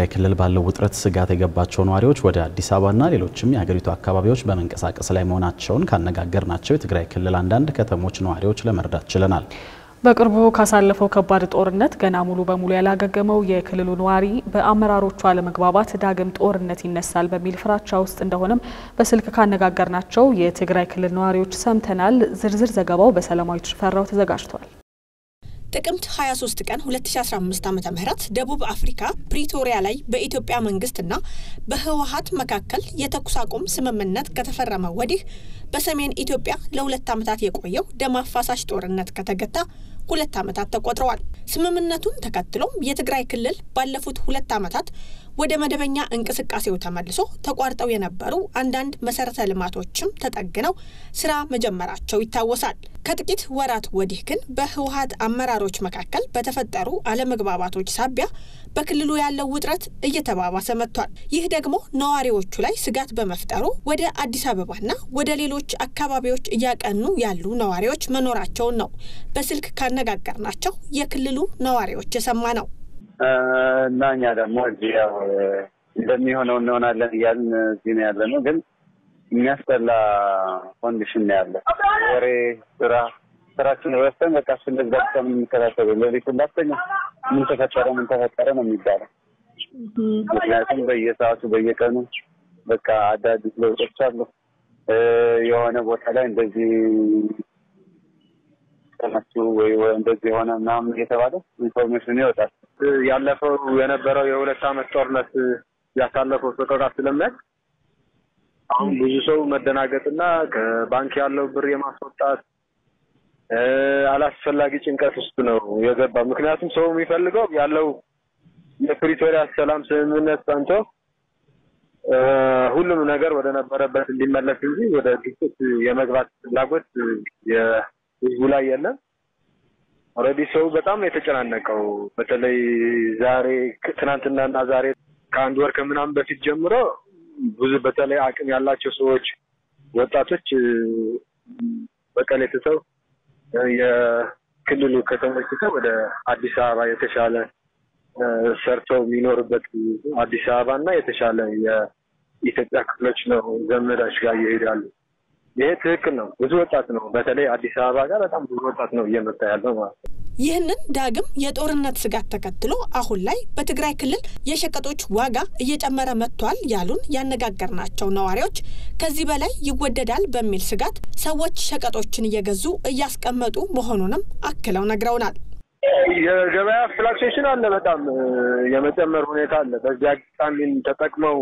በትግራይ ክልል ባለው ውጥረት ስጋት የገባቸው ነዋሪዎች ወደ አዲስ አበባና ሌሎችም የሀገሪቱ አካባቢዎች በመንቀሳቀስ ላይ መሆናቸውን ካነጋገርናቸው የትግራይ ክልል አንዳንድ ከተሞች ነዋሪዎች ለመረዳት ችለናል። በቅርቡ ካሳለፈው ከባድ ጦርነት ገና ሙሉ በሙሉ ያላገገመው የክልሉ ነዋሪ በአመራሮቹ አለመግባባት ዳግም ጦርነት ይነሳል በሚል ፍራቻ ውስጥ እንደሆነም በስልክ ካነጋገርናቸው የትግራይ ክልል ነዋሪዎች ሰምተናል። ዝርዝር ዘገባው በሰላማዊት ሽፈራው ተዘጋጅቷል። ጥቅምት 23 ቀን 2015 ዓ.ም ደቡብ አፍሪካ ፕሪቶሪያ ላይ በኢትዮጵያ መንግስትና በህወሓት መካከል የተኩስ አቁም ስምምነት ከተፈረመ ወዲህ በሰሜን ኢትዮጵያ ለሁለት ዓመታት የቆየው ደም አፋሳሽ ጦርነት ከተገታ 2 ዓመታት ተቆጥረዋል። ስምምነቱን ተከትሎ የትግራይ ክልል ባለፉት 2 ዓመታት ወደ መደበኛ እንቅስቃሴው ተመልሶ ተቋርጠው የነበሩ አንዳንድ መሰረተ ልማቶችም ተጠግነው ስራ መጀመራቸው ይታወሳል። ከጥቂት ወራት ወዲህ ግን በህወሓት አመራሮች መካከል በተፈጠሩ አለመግባባቶች ሳቢያ በክልሉ ያለው ውጥረት እየተባባሰ መጥቷል። ይህ ደግሞ ነዋሪዎቹ ላይ ስጋት በመፍጠሩ ወደ አዲስ አበባና ወደ ሌሎች አካባቢዎች እያቀኑ ያሉ ነዋሪዎች መኖራቸውን ነው በስልክ ካነጋገርናቸው የክልሉ ነዋሪዎች የሰማነው። እናኛ ደግሞ እዚህ ያው እንደሚሆነው እንሆናለን እያልን እዚህ ነው ያለነው። ግን የሚያስጠላ ኮንዲሽን ነው ያለው። ወሬ ስራችን ወስተን በቃ ስለዚህ የምንከታተለው ለሊት ሁላተኛ ምን ተፈጠረ ነው የሚባለው። ምክንያቱም በየሰዓቱ በየቀኑ በቃ አዳዲስ ለውጦች አሉ። የሆነ ቦታ ላይ እንደዚህ ተነሱ ወይ እንደዚህ የሆነ ምናምን እየተባለ ኢንፎርሜሽን ይወጣል። ያለፈው የነበረው የ2 ዓመት ጦርነት ያሳለፈው ሰቆቃ ስለሚያክ አሁን ብዙ ሰው መደናገጥና ከባንክ ያለው ብር የማስወጣት አላስፈላጊ ጭንቀት ውስጥ ነው የገባ። ምክንያቱም ሰው የሚፈልገው ያለው የፕሪቶሪያ ሰላም ስምምነት ጸንቶ ሁሉም ነገር ወደ ነበረበት እንዲመለስ እንጂ ወደ ግጭት የመግባት ፍላጎት የህዝቡ ላይ የለም። ኦሬዲ ሰው በጣም የተጨናነቀው በተለይ ዛሬ ትናንትናና ዛሬ ከአንድ ወር ከምናምን በፊት ጀምሮ ብዙ በተለይ አቅም ያላቸው ሰዎች ወጣቶች በቀሌ ተሰው የክልሉ ከተሞች ወደ አዲስ አበባ የተሻለ ሰርተው የሚኖርበት አዲስ አበባና የተሻለ የኢትዮጵያ ክፍሎች ነው ዘመዳች ጋር ይሄዳሉ። ይሄ ትክክል ነው። ብዙ ወጣት ነው በተለይ አዲስ አበባ ጋር በጣም ብዙ ወጣት ነው እየመጣ ያለው ማለት ነው። ይህንን ዳግም የጦርነት ስጋት ተከትሎ አሁን ላይ በትግራይ ክልል የሸቀጦች ዋጋ እየጨመረ መጥቷል ያሉን ያነጋገርናቸው ነዋሪዎች ከዚህ በላይ ይወደዳል በሚል ስጋት ሰዎች ሸቀጦችን እየገዙ እያስቀመጡ መሆኑንም አክለው ነግረውናል። የገበያ ፍላክቹዌሽን አለ፣ በጣም የመጨመር ሁኔታ አለ። በዚህ አጋጣሚ ተጠቅመው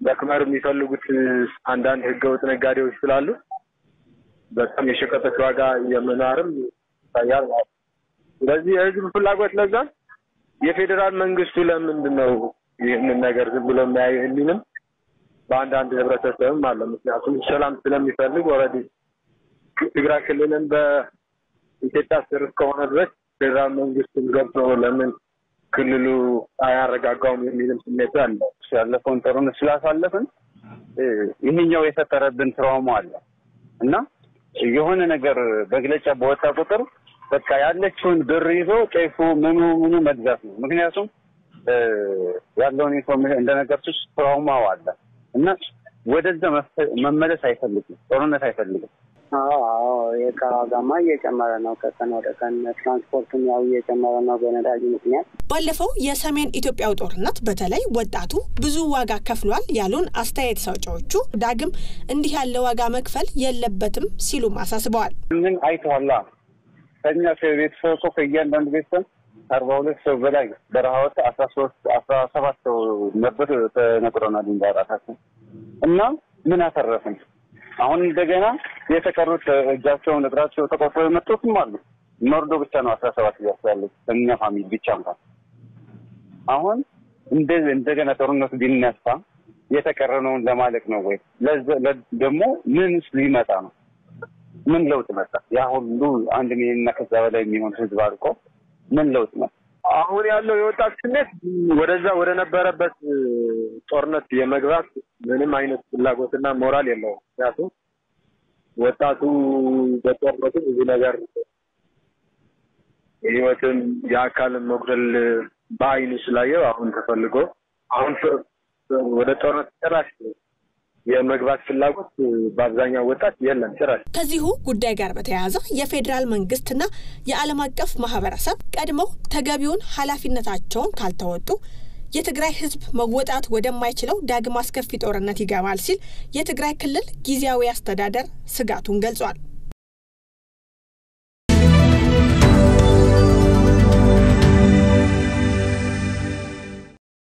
በክመር የሚፈልጉት አንዳንድ ህገወጥ ነጋዴዎች ስላሉ በጣም የሸቀጦች ዋጋ የመናርም ታያል። ስለዚህ የህዝብ ፍላጎት ለዛ የፌደራል መንግስቱ ለምንድነው ይህንን ነገር ዝም ብሎ የሚያይልንም በአንዳንድ ህብረተሰብም አለ። ምክንያቱም ሰላም ስለሚፈልግ ኦሬዲ ትግራይ ክልልን በኢትዮጵያ ስር ከሆነ ድረስ ፌደራል መንግስቱን ገብቶ ለምን ክልሉ አያረጋጋውም የሚልም ስሜት አለ። ያለፈውን ጦርነት ስላሳለፈን ይሄኛው የፈጠረብን ትራውማ አለ እና የሆነ ነገር በግለጫ በወጣ ቁጥር በቃ ያለችውን ብር ይዞ ጤፉ ምኑ መግዛት ነው። ምክንያቱም ያለውን ኢንፎርሜሽን እንደነገርኩሽ ትራውማው አለ እና ወደዛ መመለስ አይፈልግም፣ ጦርነት አይፈልግም። የካጋማ እየጨመረ ነው ከቀን ወደ ቀን። ትራንስፖርቱም ያው እየጨመረ ነው በነዳጅ ምክንያት። ባለፈው የሰሜን ኢትዮጵያው ጦርነት በተለይ ወጣቱ ብዙ ዋጋ ከፍሏል ያሉን አስተያየት ሰጪዎቹ ዳግም እንዲህ ያለ ዋጋ መክፈል የለበትም ሲሉ አሳስበዋል። ምን አይተዋላ ከኛ ቤተሰብ እኮ ከእያንዳንዱ ቤተሰብ 42 ሰው በላይ በረሃወት 17 ሰው ነበር ተነግሮናል እንዳራታችን እና ምን አተረፈን? አሁን እንደገና የተቀሩት እጃቸውን እግራቸው ተቆርጦ የመጡትም አሉ። ኖርዶ ብቻ ነው 17 ያሳሉ እኛ ፋሚሊ ብቻ እንኳን አሁን እንደገና ጦርነቱ ቢነሳ የተቀረነውን ለማለቅ ነው ወይ ደግሞ ምንስ ሊመጣ ነው? ምን ለውጥ መጣ? ያ ሁሉ 1 ሚሊዮንና ከዛ በላይ የሚሆን ህዝብ አልቆ ምን ለውጥ መጣ? አሁን ያለው የወጣት ስሜት ወደዛ ወደ ነበረበት ጦርነት የመግባት ምንም አይነት ፍላጎትና ሞራል የለውም። ምክንያቱም ወጣቱ በጦርነቱ ብዙ ነገር ህይወትን የአካል መጉደል በአይኑ ስላየው አሁን ተፈልጎ አሁን ወደ ጦርነት ጭራሽ የመግባት ፍላጎት በአብዛኛው ወጣት የለም ጭራሽ። ከዚሁ ጉዳይ ጋር በተያያዘ የፌዴራል መንግስትና የዓለም አቀፍ ማህበረሰብ ቀድመው ተገቢውን ኃላፊነታቸውን ካልተወጡ የትግራይ ህዝብ መወጣት ወደማይችለው ዳግም አስከፊ ጦርነት ይገባል ሲል የትግራይ ክልል ጊዜያዊ አስተዳደር ስጋቱን ገልጿል።